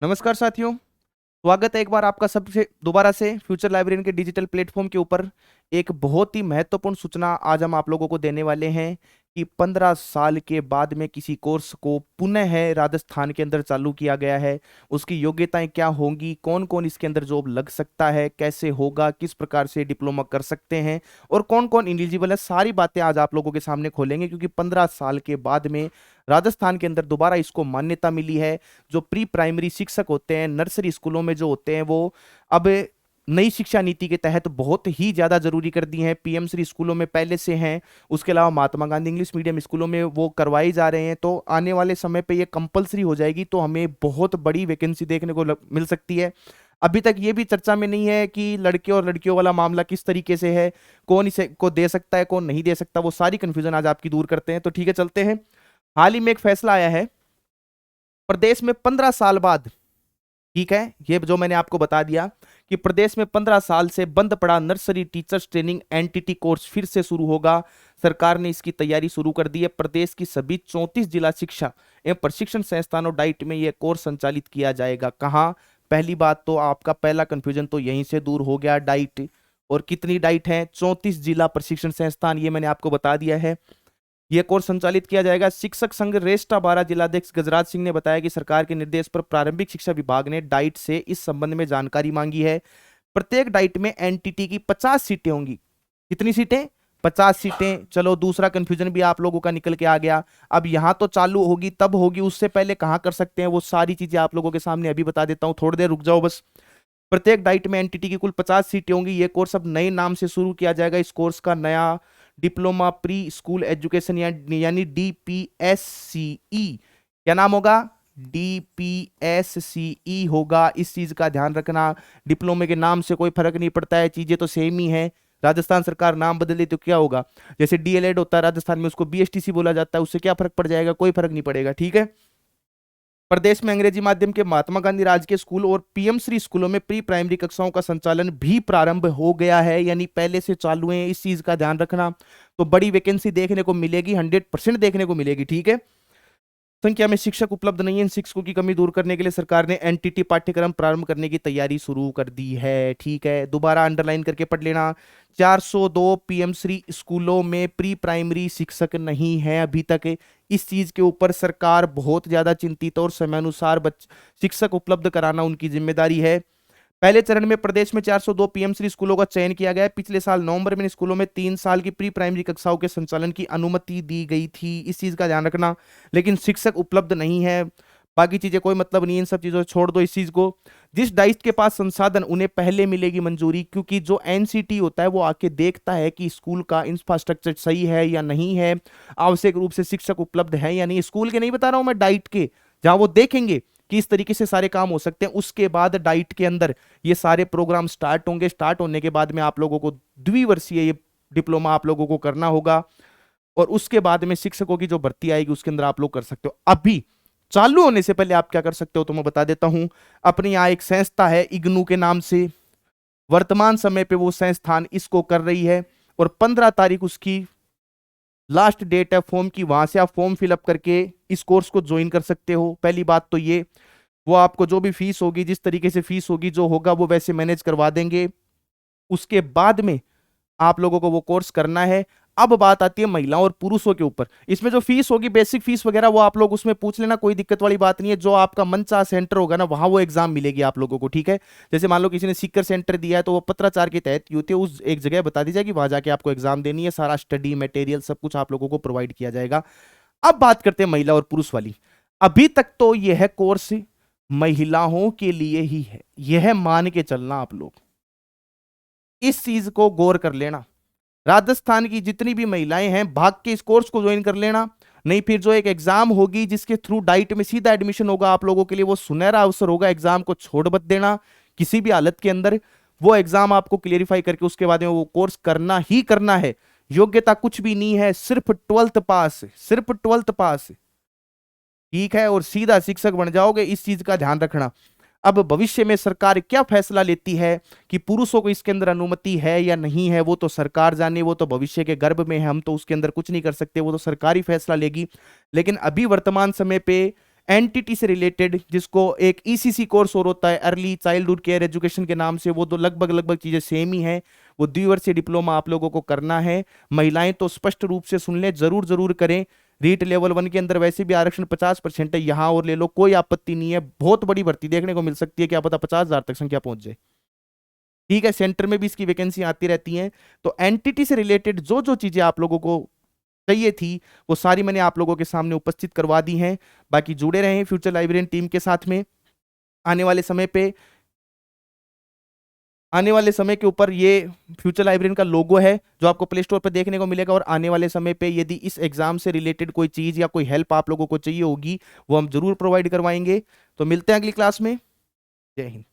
नमस्कार साथियों। स्वागत है एक बार आपका सबसे दोबारा से फ्यूचर लाइब्रेरियन के डिजिटल प्लेटफॉर्म के ऊपर। एक बहुत ही महत्वपूर्ण सूचना आज हम आप लोगों को देने वाले हैं कि 15 साल के बाद में किसी कोर्स को पुनः है राजस्थान के अंदर चालू किया गया है। उसकी योग्यताएं क्या होंगी, कौन कौन इसके अंदर जॉब लग सकता है, कैसे होगा, किस प्रकार से डिप्लोमा कर सकते हैं और कौन कौन एलिजिबल है, सारी बातें आज आप लोगों के सामने खोलेंगे। क्योंकि 15 साल के बाद में राजस्थान के अंदर दोबारा इसको मान्यता मिली है। जो प्री प्राइमरी शिक्षक होते हैं नर्सरी स्कूलों में जो होते हैं वो अब नई शिक्षा नीति के तहत बहुत ही ज्यादा जरूरी कर दी है। पीएम श्री स्कूलों में पहले से हैं, उसके अलावा महात्मा गांधी इंग्लिश मीडियम स्कूलों में वो करवाई जा रहे हैं। तो आने वाले समय पे ये कंपलसरी हो जाएगी, तो हमें बहुत बड़ी वैकेंसी देखने को मिल सकती है। अभी तक ये भी चर्चा में नहीं है कि लड़के और लड़कियों वाला मामला किस तरीके से है, कौन इसे को दे सकता है, कौन नहीं दे सकता। वो सारी कंफ्यूजन आज आपकी दूर करते हैं। तो ठीक है, चलते हैं। हाल ही में एक फैसला आया है, प्रदेश में 15 साल बाद, ठीक है, ये जो मैंने आपको बता दिया कि प्रदेश में 15 साल से बंद पड़ा nursery teachers training NTT course फिर से शुरू होगा। सरकार ने इसकी तैयारी शुरू कर दी है। प्रदेश की सभी 34 जिला शिक्षा एवं प्रशिक्षण संस्थानों डाइट में यह कोर्स संचालित किया जाएगा। कहां? पहली बात तो आपका पहला कंफ्यूजन तो यहीं से दूर हो गया। डाइट, और कितनी डाइट है? 34 जिला प्रशिक्षण संस्थान, ये मैंने आपको बता दिया है। यह कोर्स संचालित किया जाएगा। शिक्षक संघ रेस्टा 12 जिलाध्यक्ष गजराज सिंह ने बताया कि सरकार के निर्देश पर प्रारंभिक शिक्षा विभाग ने डाइट से इस संबंध में जानकारी मांगी है। प्रत्येक डाइट में एनटीटी की 50 सीटें होंगी। कितनी सीटें? 50 सीटें। चलो, दूसरा कंफ्यूजन भी आप लोगों का निकल के आ गया। अब यहां तो चालू होगी तब होगी, उससे पहले कहां कर सकते हैं, वो सारी चीजें आप लोगों के सामने अभी बता देता हूं। थोड़ी देर रुक जाओ बस। प्रत्येक डाइट में एनटीटी की कुल 50 सीटें होंगी। यह कोर्स अब नए नाम से शुरू किया जाएगा। इस कोर्स का नया डिप्लोमा प्री स्कूल एजुकेशन यानी डीपीएससीई, क्या नाम होगा? डीपीएससीई होगा। इस चीज का ध्यान रखना। डिप्लोमे के नाम से कोई फर्क नहीं पड़ता है, चीजें तो सेम ही है। राजस्थान सरकार नाम बदल दे तो क्या होगा? जैसे डीएलएड होता है राजस्थान में, उसको बीएसटीसी बोला जाता है, उससे क्या फर्क पड़ जाएगा? कोई फर्क नहीं पड़ेगा। ठीक है। प्रदेश में अंग्रेजी माध्यम के महात्मा गांधी राजकीय स्कूल और पीएम श्री स्कूलों में प्री प्राइमरी कक्षाओं का संचालन भी प्रारंभ हो गया है, यानी पहले से चालू है। इस चीज का ध्यान रखना। तो बड़ी वैकेंसी देखने को मिलेगी, 100% देखने को मिलेगी। ठीक है। संख्या में शिक्षक उपलब्ध नहीं है, इन शिक्षकों की कमी दूर करने के लिए सरकार ने एनटीटी पाठ्यक्रम प्रारंभ करने की तैयारी शुरू कर दी है। ठीक है, दोबारा अंडरलाइन करके पढ़ लेना। 402 पीएम श्री स्कूलों में प्री प्राइमरी शिक्षक नहीं है अभी तक। इस चीज के ऊपर सरकार बहुत ज्यादा चिंतित और समयानुसार शिक्षक उपलब्ध कराना उनकी जिम्मेदारी है। पहले चरण में प्रदेश में 402 पीएम श्री स्कूलों का चयन किया गया है। पिछले साल नवंबर में इन स्कूलों में 3 साल की प्री प्राइमरी कक्षाओं के संचालन की अनुमति दी गई थी। इस चीज का ध्यान रखना। लेकिन शिक्षक उपलब्ध नहीं है। बाकी चीजें कोई मतलब नहीं है, इन सब चीजों से छोड़ दो इस चीज को। जिस डाइट के पास संसाधन, उन्हें पहले मिलेगी मंजूरी, क्योंकि जो एनसीटी होता है वो आके देखता है कि स्कूल का इंफ्रास्ट्रक्चर सही है या नहीं है, आवश्यक रूप से शिक्षक उपलब्ध है या नहीं। स्कूल के नहीं बता रहा हूं मैं, डाइट के, जहां वो देखेंगे कि इस तरीके से सारे काम हो सकते हैं। उसके बाद डाइट के अंदर ये सारे प्रोग्राम स्टार्ट होंगे। स्टार्ट होने के बाद में आप लोगों को द्विवर्षीय ये डिप्लोमा आप लोगों को करना होगा, और उसके बाद में शिक्षकों की जो भर्ती आएगी उसके अंदर आप लोग कर सकते हो। अभी चालू होने से पहले आप क्या कर सकते हो तो मैं बता देता हूं। अपने यहां एक संस्था है इग्नू के नाम से, वर्तमान समय पे वो संस्थान इसको कर रही है, और 15 तारीख उसकी लास्ट डेट है फॉर्म की। वहां से आप फॉर्म फिलअप करके इस कोर्स को ज्वाइन कर सकते हो। पहली बात तो ये, वो आपको जो भी फीस होगी, जिस तरीके से फीस होगी, जो होगा वो वैसे मैनेज करवा देंगे। उसके बाद में आप लोगों को वो कोर्स करना है। अब बात आती है महिलाओं और पुरुषों के ऊपर। इसमें जो फीस होगी, बेसिक फीस वगैरह, वो आप लोग उसमें पूछ लेना, कोई दिक्कत वाली बात नहीं है। जो आपका मनचाहा सेंटर होगा ना, वहां वो एग्जाम मिलेगी आप लोगों को। ठीक है। जैसे मान लो किसी ने सीकर सेंटर दिया है, तो वो पत्राचार के तहत होती है, उस एक जगह बता दी जाएगी, वहां जाके आपको एग्जाम देनी है। सारा स्टडी मटेरियल सब कुछ आप लोगों को प्रोवाइड किया जाएगा। अब बात करते हैं महिला और पुरुष वाली। अभी तक तो यह कोर्स महिलाओं के लिए ही है, यह मान के चलना आप लोग, इस चीज को गौर कर लेना। राजस्थान की जितनी भी महिलाएं हैं, भाग के इस कोर्स को ज्वाइन कर लेना। नहीं, फिर जो एक एग्जाम होगी जिसके थ्रू डाइट में सीधा एडमिशन होगा आप लोगों के लिए, वो सुनहरा अवसर होगा। एग्जाम को छोड़ मत देना किसी भी हालत के अंदर। वो एग्जाम आपको क्लियरिफाई करके उसके बाद में वो कोर्स करना ही करना है। योग्यता कुछ भी नहीं है, सिर्फ 12th पास, सिर्फ 12th पास। ठीक है, और सीधा शिक्षक बन जाओगे। इस चीज का ध्यान रखना। अब भविष्य में सरकार क्या फैसला लेती है कि पुरुषों को इसके अंदर अनुमति है या नहीं है, वो तो सरकार जाने, वो तो भविष्य के गर्भ में है, हम तो उसके अंदर कुछ नहीं कर सकते, वो तो सरकारी फैसला लेगी। लेकिन अभी वर्तमान समय पे एनटीटी से रिलेटेड, जिसको एक ईसीसी कोर्स और होता है, अर्ली चाइल्डहुड केयर एजुकेशन के नाम से, वो तो लगभग लगभग चीजें सेम ही है। वो द्विवर्षीय डिप्लोमा आप लोगों को करना है। महिलाएं तो स्पष्ट रूप से सुन ले, जरूर जरूर करें। रीट लेवल 1 के अंदर वैसे भी आरक्षण 50% है, यहां और ले लो, कोई आपत्ति नहीं है। बहुत बड़ी भर्ती देखने को मिल सकती है, क्या पता 50,000 तक संख्या पहुंच जाए। ठीक है, सेंटर में भी इसकी वैकेंसी आती रहती हैं। तो एनटीटी से रिलेटेड जो जो चीजें आप लोगों को चाहिए थी, वो सारी मैंने आप लोगों के सामने उपस्थित करवा दी हैं। बाकी जुड़े रहें फ्यूचर लाइब्रेरियन टीम के साथ में। आने वाले समय पे, आने वाले समय के ऊपर ये फ्यूचर लाइब्रेरियन का लोगो है जो आपको प्ले स्टोर पर देखने को मिलेगा। और आने वाले समय पे यदि इस एग्जाम से रिलेटेड कोई चीज या कोई हेल्प आप लोगों को चाहिए होगी, वो हम जरूर प्रोवाइड करवाएंगे। तो मिलते हैं अगली क्लास में। जय हिंद।